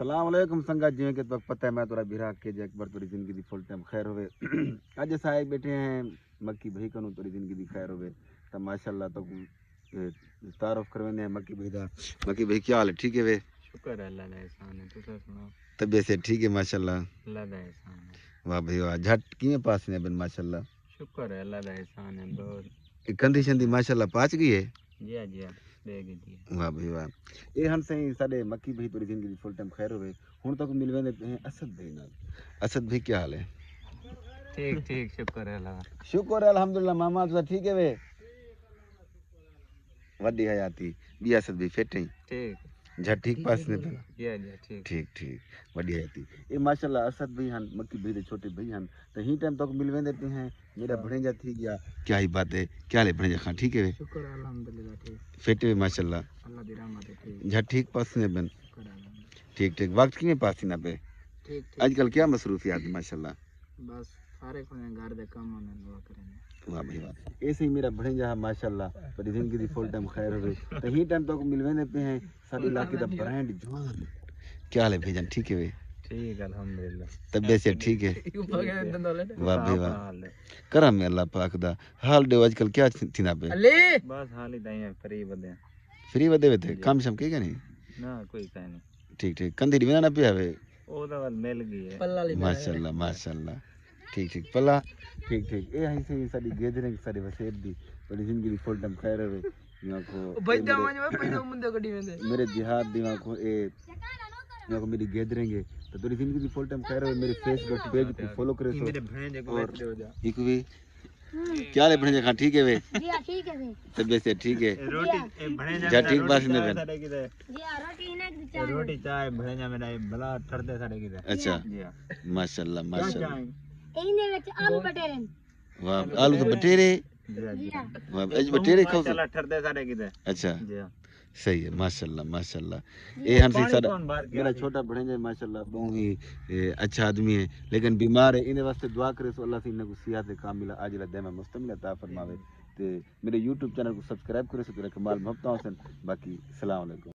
सलाम अलैकुम संगत जिवें कि तुक पता है मैं तोरा बिरा के जे अकबर तोरी जिंदगी दी फुल टाइम खैर होवे। आज साहे बैठे हैं मक्की भाई कनु तोरी जिंदगी दी खैर होवे। त माशाल्लाह तो तारुफ करवेंदे हैं मक्की भाई दा। मक्की भाई क्या हाल है? ठीक है वे? शुक्र है अल्लाह दा एहसान है। तुसा सुनाओ? तबीयत से ठीक है माशाल्लाह। अल्लाह दा एहसान है। वाह भाई वाह, झट किवें पास ने बन माशाल्लाह। शुक्र है अल्लाह दा एहसान है। बहुत कंधी शंधी माशाल्लाह पाच गई है। जी हाँ देगी दी। वाह भाई वाह। ये हन सही साडे मक्की भाई तोरी जिंदगी दी फुल टाइम खैर होवे। हुण तक मिलवेंदे हैं असद भाई नाल। असद भाई क्या हाल है? ठीक ठीक शुक्र है अल्लाह। शुक्र है अल्हम्दुलिल्लाह। मामा तुसा ठीक है वे? वड्डी हयाती बी असद भाई फिट है? ठीक झट ठीक पास ने पे? जी ठीक ठीक ठीक वड्डी हयाती। ये माशाल्लाह असद भाई हन मक्की भाई दे छोटे भाई हन। तो ही टाइम तक मिलवेंदे पे हैं। मेरा भणेजा थी गया। क्या ही बात है? क्या ले भणेजा खां ठीक है वे? शुक्र है अल्हम्दुलिल्लाह ठीक। फिट है माशाल्लाह। अल्लाह दी रहमत है ठीक। झट ठीक पास ने बन? शुक्र है अल्हम्दुलिल्लाह। ठीक ठीक वक्त किवें पास ना पे? ठीक ठीक आजकल क्या मसरूफियात माशाल्लाह। बस सारे कोने घर दे काम होने दुआ करेंगे। वाह भाई वाह। ऐसे ही मेरा भणेजा है माशाल्लाह। पर जिंदगी दी फुल टाइम खैर होवे। तो ही टाइम तक मिलवेंदे पे हैं साडे इलाके दा ब्रांड जवान। क्या हाल है भाईजान? ठीक है वे? ठीक अल्हम्दुलिल्लाह। तबीयत से ठीक है? वाह भाई वाह। करम है अल्लाह पाक दा। हाल दे आजकल क्या थीना पे? बस हाल ही दई है फ्री बदे। फ्री वदे वे थे काम शम के क्या नहीं? ना कोई कह नहीं। ठीक ठीक कंधी दी ना पे आवे। ओदा वाल मिल गई है माशाल्लाह माशाल्लाह। ठीक ठीक पला ठीक ठीक। ए हई से साडी गैदरिंग साडी वसेब दी बड़ी जिंदगी दी फुल टाइम खैर होवे। यहाँ को पैदा माने पैदा मुंदे कडी वेंदे मेरे जिहाद दी को ए यहाँ को मेरी गैदरिंग है। तो तेरी जिंदगी दी फुल टाइम खैर होवे। मेरे फेसबुक पेज को फॉलो करे सो। मेरे भणेजे को बैठ हो जा। एक भी क्या ले भणेजे खां ठीक है वे? जी हां ठीक है वे। तबीयत से ठीक है? रोटी भणेजा जा ठीक पास ने बन? जी हां रोटी इने की चाय। रोटी चाय भणेजा मेरा भला ठरदे साडे की। अच्छा जी हां माशाल्लाह माशाल्लाह। इने विच आलू बटेरे। वाह आलू के बटेरे। जी हां वाह आज बटेरे खाओ। माशाल्लाह ठरदे साडे की। अच्छा जी हां सही है माशाल्लाह माशाल्लाह। ये हम से सारा मेरा छोटा भणेजा माशाल्लाह बहुत ही अच्छा आदमी है लेकिन बीमार है। इन वास्ते दुआ करे सो अल्लाह से इन्हें को सेहत कामिला आजिला दमा मुस्तमिल अता फरमावे। ते मेरे YouTube चैनल को सब्सक्राइब करे सो तेरा कमाल मोहब्बत हसन। बाकी सलाम अलैकुम।